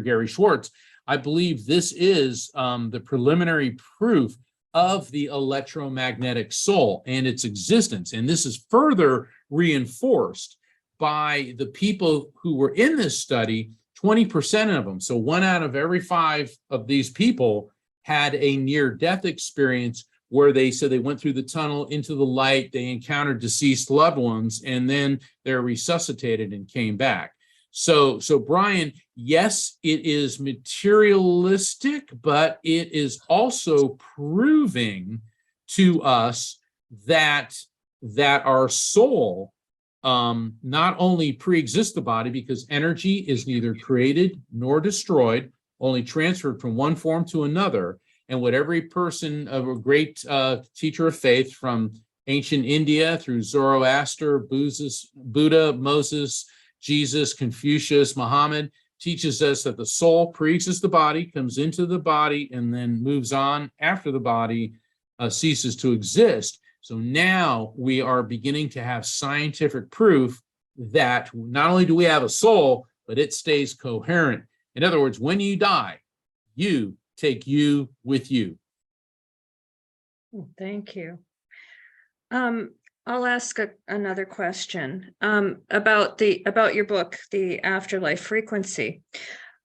Speaker 2: Gary Schwartz, I believe this is the preliminary proof of the electromagnetic soul and its existence. And this is further reinforced by the people who were in this study. 20% of them, so 1 out of every 5 of these people, had a near-death experience where they said they went through the tunnel into the light, they encountered deceased loved ones, and then they're resuscitated and came back. So Brian, yes, it is materialistic, but it is also proving to us that our soul not only pre-exists the body, because energy is neither created nor destroyed, only transferred from one form to another. And what every person of a great teacher of faith from ancient India through Zoroaster, Buddha, Moses, Jesus, Confucius, Muhammad, teaches us that the soul pre-exists the body, comes into the body, and then moves on after the body ceases to exist. So now we are beginning to have scientific proof that not only do we have a soul, but it stays coherent. In other words, when you die, you take you with you.
Speaker 1: Thank you. I'll ask another question about your book, The Afterlife Frequency.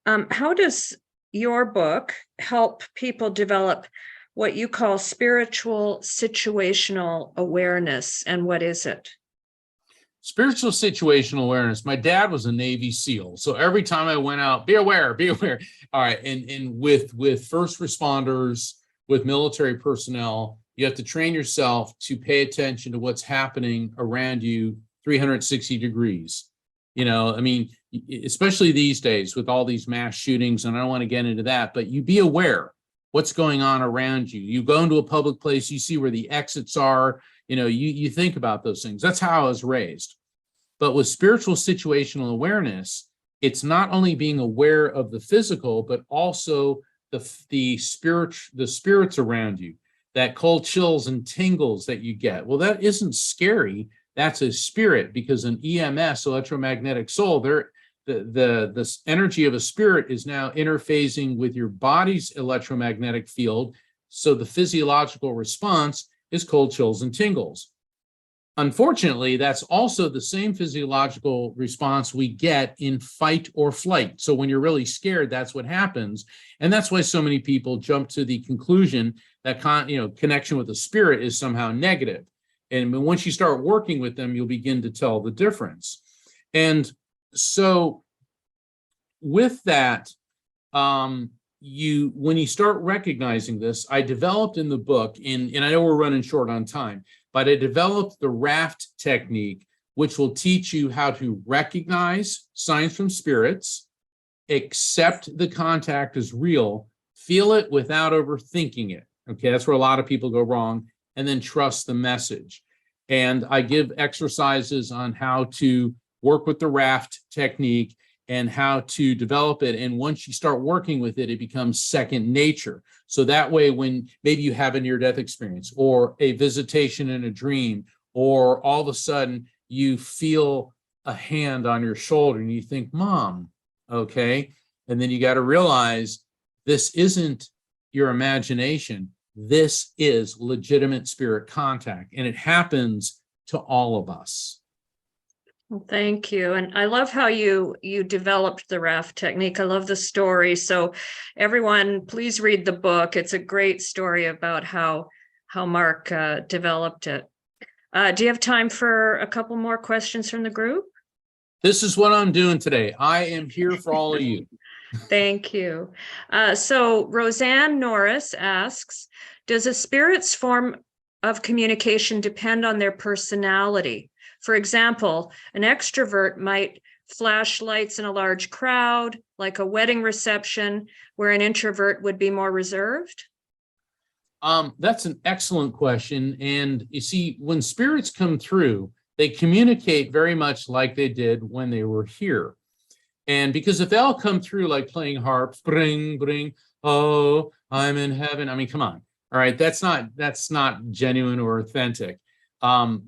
Speaker 1: How does your book help people develop what you call spiritual situational awareness, and what is it?
Speaker 2: Spiritual situational awareness. My dad was a Navy SEAL, so every time I went out, be aware, be aware. All right, and with first responders, with military personnel, you have to train yourself to pay attention to what's happening around you 360 degrees. Especially these days with all these mass shootings, and I don't want to get into that, but you be aware what's going on around you. You go into a public place, you see where the exits are, you think about those things. That's how I was raised. But with spiritual situational awareness, it's not only being aware of the physical, but also the spirits around you, that cold chills and tingles that you get. Well, that isn't scary. That's a spirit, because an EMS, electromagnetic soul, the energy of a spirit is now interfacing with your body's electromagnetic field. So the physiological response is cold chills and tingles. Unfortunately, that's also the same physiological response we get in fight or flight. So when you're really scared, that's what happens. And that's why so many people jump to the conclusion that connection with the spirit is somehow negative. And once you start working with them, you'll begin to tell the difference. And so with that, when you start recognizing this, I developed in the book, and I know we're running short on time, but I developed the raft technique, which will teach you how to recognize signs from spirits, accept the contact as real, feel it without overthinking it. Okay, that's where a lot of people go wrong, and then trust the message. And I give exercises on how to work with the raft technique and how to develop it. And once you start working with it, it becomes second nature. So that way, when maybe you have a near-death experience or a visitation in a dream, or all of a sudden you feel a hand on your shoulder and you think, Mom, okay? And then you got to realize this isn't your imagination. This is legitimate spirit contact, and it happens to all of us.
Speaker 1: Well, thank you. And I love how you developed the raft technique. I love the story. So everyone, please read the book. It's a great story about how Mark developed it. Do you have time for a couple more questions from the group?
Speaker 2: This is what I'm doing today. I am here for all of you.
Speaker 1: Thank you. So Roseanne Norris asks, does a spirit's form of communication depend on their personality? For example, an extrovert might flash lights in a large crowd, like a wedding reception, where an introvert would be more reserved?
Speaker 2: That's an excellent question. And you see, when spirits come through, they communicate very much like they did when they were here. And because if they all come through like playing harps, bring, bring, oh, I'm in heaven. I mean, come on. All right, that's not genuine or authentic.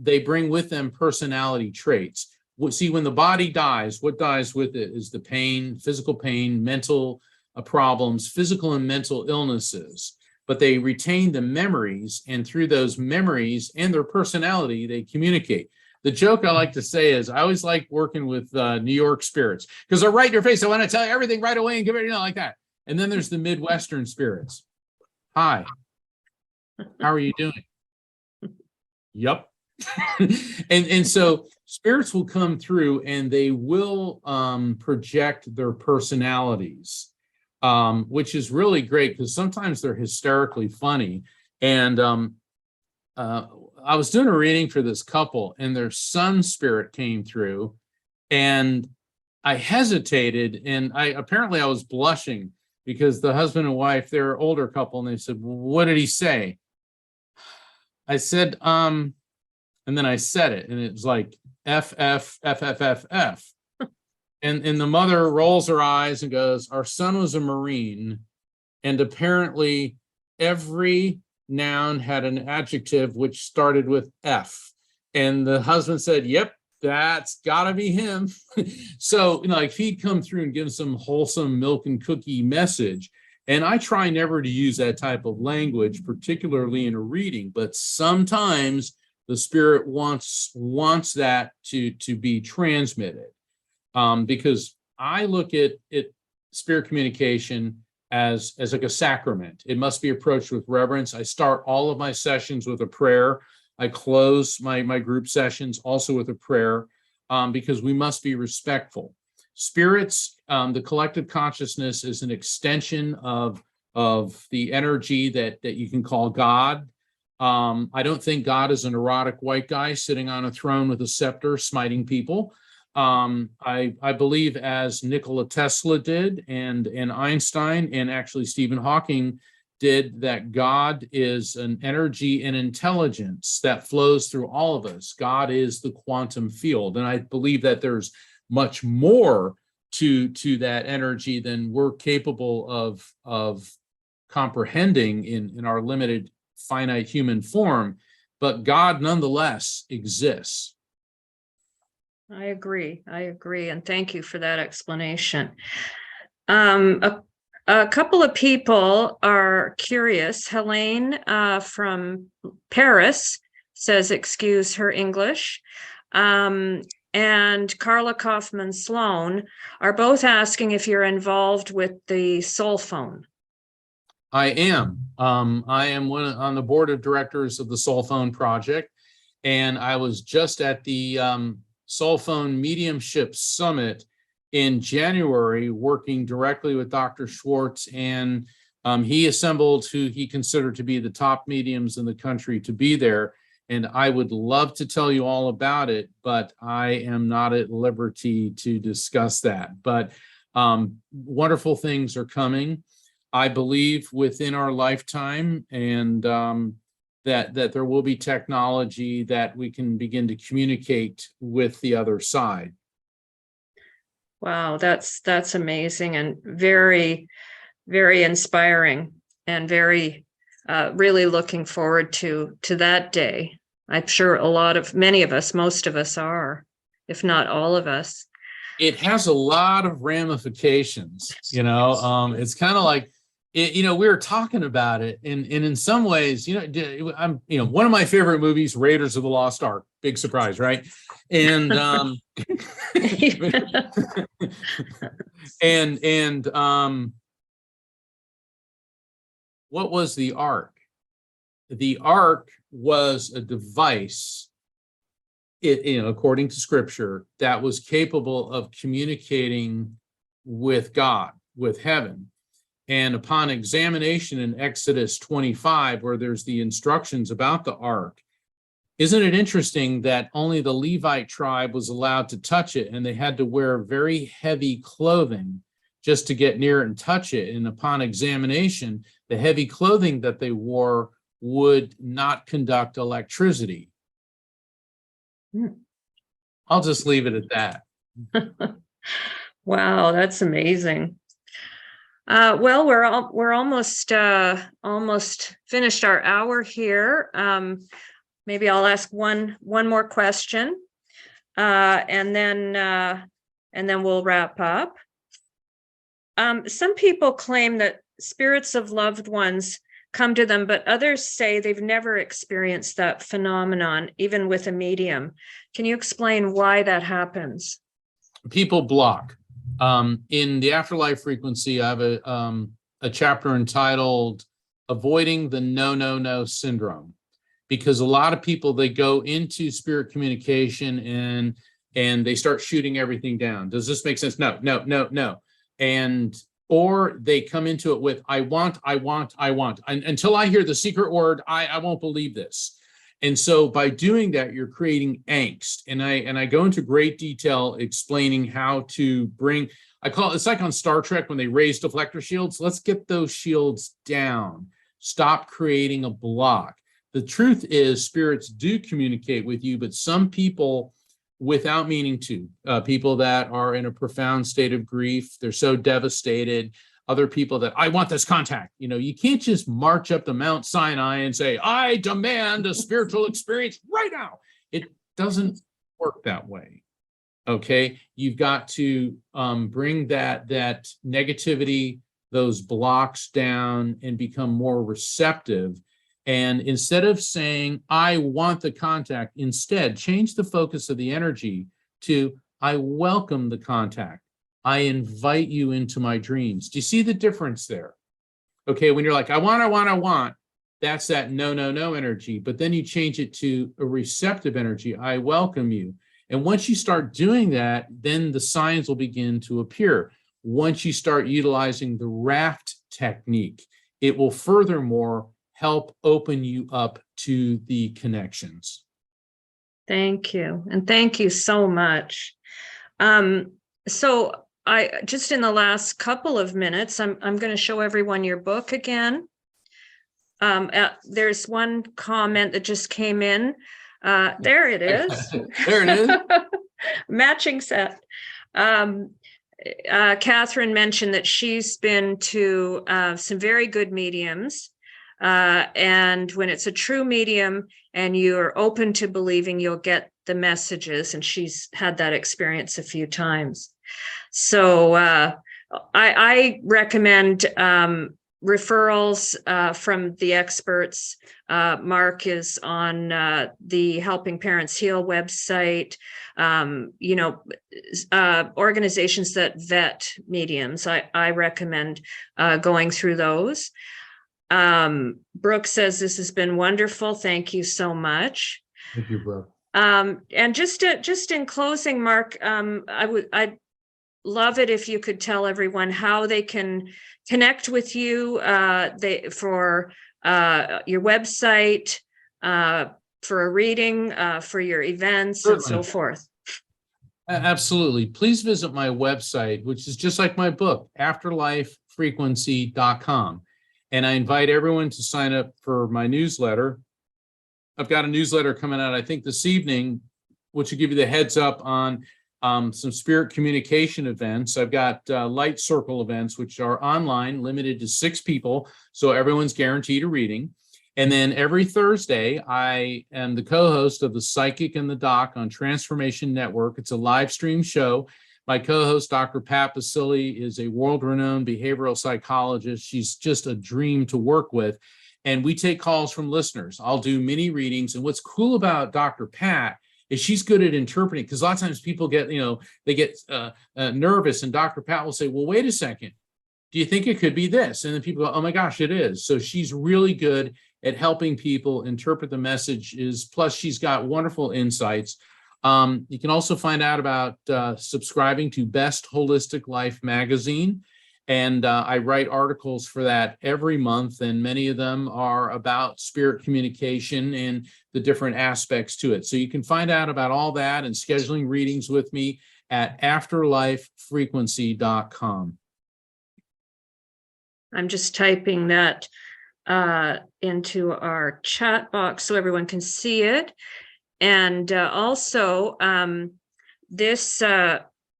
Speaker 2: They bring with them personality traits. See, when the body dies, what dies with it is the pain, physical pain, mental problems, physical and mental illnesses. But they retain the memories, and through those memories and their personality, they communicate. The joke I like to say is I always like working with New York spirits because they're right in your face. I want to tell you everything right away and give it, like that. And then there's the Midwestern spirits. Hi, how are you doing? Yup. and so spirits will come through and they will project their personalities, which is really great because sometimes they're hysterically funny. And I was doing a reading for this couple and their son spirit came through and I hesitated and I was blushing because the husband and wife, they're an older couple, and they said, well, what did he say? I said, and then I said it and it was like F, F, F, F, F, F. And the mother rolls her eyes and goes, our son was a Marine, and apparently every noun had an adjective which started with F. And the husband said, yep, that's gotta be him. So, like he'd come through and give some wholesome milk and cookie message. And I try never to use that type of language, particularly in a reading, but sometimes the spirit wants that to be transmitted. Because I look at spirit communication as like a sacrament. It must be approached with reverence. I start all of my sessions with a prayer. I close my group sessions also with a prayer, because we must be respectful. Spirits, the collective consciousness is an extension of the energy that you can call God. I don't think God is an erotic white guy sitting on a throne with a scepter smiting people. I believe, as Nikola Tesla did, and Einstein, and actually Stephen Hawking did, that God is an energy and intelligence that flows through all of us. God is the quantum field. And I believe that there's much more to that energy than we're capable of comprehending in our limited finite human form, but God nonetheless exists.
Speaker 1: I agree. And thank you for that explanation. A couple of people are curious. Helene from Paris says, excuse her English. And Carla Kaufman Sloan are both asking if you're involved with the Soul Phone.
Speaker 2: I am. I am on the board of directors of the Soul Phone Project. And I was just at the Soul Phone Mediumship Summit in January, working directly with Dr. Schwartz, and he assembled who he considered to be the top mediums in the country to be there. And I would love to tell you all about it, but I am not at liberty to discuss that. But wonderful things are coming, I believe, within our lifetime, and that there will be technology that we can begin to communicate with the other side.
Speaker 1: Wow, that's amazing and very, very inspiring, and very really looking forward to that day. I'm sure many of us, most of us are, if not all of us.
Speaker 2: It has a lot of ramifications, it's kind of like, we were talking about it, and in some ways, one of my favorite movies, Raiders of the Lost Ark, big surprise, right? And what was the Ark? The Ark was a device, according to Scripture, that was capable of communicating with God, with heaven. And upon examination in Exodus 25, where there's the instructions about the Ark, isn't it interesting that only the Levite tribe was allowed to touch it, and they had to wear very heavy clothing just to get near it and touch it? And upon examination, the heavy clothing that they wore would not conduct electricity. I'll just leave it at that.
Speaker 1: Wow, that's amazing. Well, we're almost finished our hour here. Maybe I'll ask one more question, and then we'll wrap up. Some people claim that spirits of loved ones come to them, but others say they've never experienced that phenomenon, even with a medium. Can you explain why that happens?
Speaker 2: People block. In the Afterlife frequency, I have a chapter entitled Avoiding the No Syndrome, because a lot of people, they go into spirit communication and they start shooting everything down. Does this make sense? No. Or they come into it with, I want. Until I hear the secret word, I won't believe this. And so by doing that, you're creating angst. And I go into great detail explaining how to bring, it's like on Star Trek when they raise deflector shields. Let's get those shields down. Stop creating a block. The truth is, spirits do communicate with you, but some people, without meaning to, people that are in a profound state of grief, they're so devastated. Other people that, I want this contact. You can't just march up to Mount Sinai and say, I demand a spiritual experience right now. It doesn't work that way. Okay. You've got to bring that negativity, those blocks down, and become more receptive. And instead of saying, I want the contact, instead change the focus of the energy to, I welcome the contact. I invite you into my dreams. Do you see the difference there? Okay, when you're like, I want, that's that no energy. But then you change it to a receptive energy. I welcome you. And once you start doing that, then the signs will begin to appear. Once you start utilizing the raft technique, it will furthermore help open you up to the connections.
Speaker 1: Thank you. And thank you so much. So I just, in the last couple of minutes, I'm going to show everyone your book again. There's one comment that just came in. There it is.
Speaker 2: There it is.
Speaker 1: Matching set. Catherine mentioned that she's been to some very good mediums. And when it's a true medium and you're open to believing, you'll get the messages. And she's had that experience a few times. So I recommend referrals from the experts. Mark is on the Helping Parents Heal website. Organizations that vet mediums. I recommend going through those. Brooke says, this has been wonderful. Thank you so much.
Speaker 2: Thank you, Brooke.
Speaker 1: And just in closing, Mark, I'd love it if you could tell everyone how they can connect with you, for your website, for a reading, for your events, and so
Speaker 2: Certainly.
Speaker 1: forth.
Speaker 2: Absolutely. Please visit my website, which is just like my book, afterlifefrequency.com. And I invite everyone to sign up for my newsletter. I've got a newsletter coming out, I think, this evening, which will give you the heads up on some spirit communication events. I've got light circle events, which are online, limited to 6 people. So everyone's guaranteed a reading. And then every Thursday, I am the co-host of The Psychic and the Doc on Transformation Network. It's a live stream show. My co-host, Dr. Pat Basili, is a world-renowned behavioral psychologist. She's just a dream to work with. And we take calls from listeners. I'll do mini readings. And what's cool about Dr. Pat is she's good at interpreting, because a lot of times people get, they get nervous, and Dr. Pat will say, well, wait a second. Do you think it could be this? And then people go, oh my gosh, it is. So she's really good at helping people interpret the messages. Plus, she's got wonderful insights. You can also find out about subscribing to Best Holistic Life magazine. And I write articles for that every month, and many of them are about spirit communication and the different aspects to it. So you can find out about all that and scheduling readings with me at afterlifefrequency.com. I'm
Speaker 1: just typing that into our chat box so everyone can see it. And also, this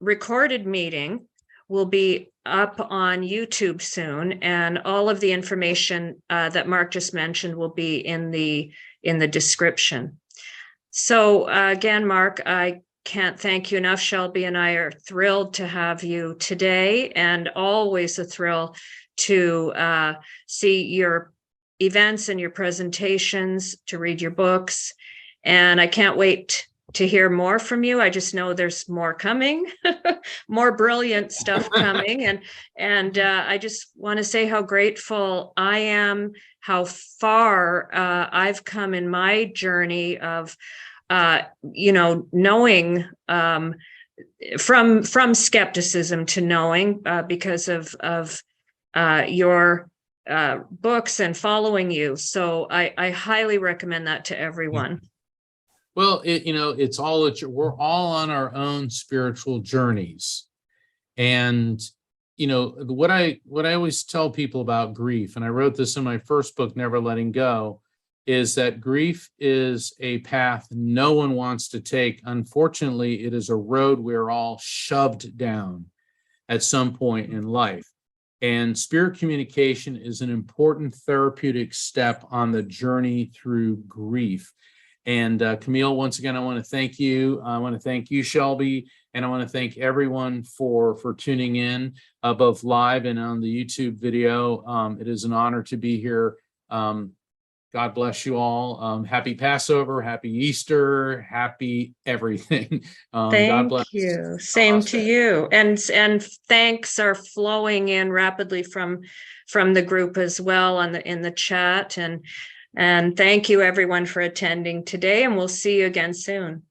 Speaker 1: recorded meeting will be up on YouTube soon, and all of the information that Mark just mentioned will be in the description. So again, Mark, I can't thank you enough. Shelby and I are thrilled to have you today, and always a thrill to see your events and your presentations, to read your books. And I can't wait to hear more from you. I just know there's more coming, more brilliant stuff coming. And I just want to say how grateful I am, how far I've come in my journey of, knowing, from skepticism to knowing, because of your books and following you. So I highly recommend that to everyone.
Speaker 2: Well, it's all we're all on our own spiritual journeys. And, what I always tell people about grief, and I wrote this in my first book, Never Letting Go, is that grief is a path no one wants to take. Unfortunately, it is a road we're all shoved down at some point in life. And spirit communication is an important therapeutic step on the journey through grief. And Camille, once again, I want to thank you. I want to thank you, Shelby, and I want to thank everyone for tuning in, both live and on the YouTube video. It is an honor to be here. God bless you all. Happy Passover, happy Easter, happy everything. God bless
Speaker 1: you. Same to you. And thanks are flowing in rapidly from the group as well in the chat. And thank you everyone for attending today, and we'll see you again soon.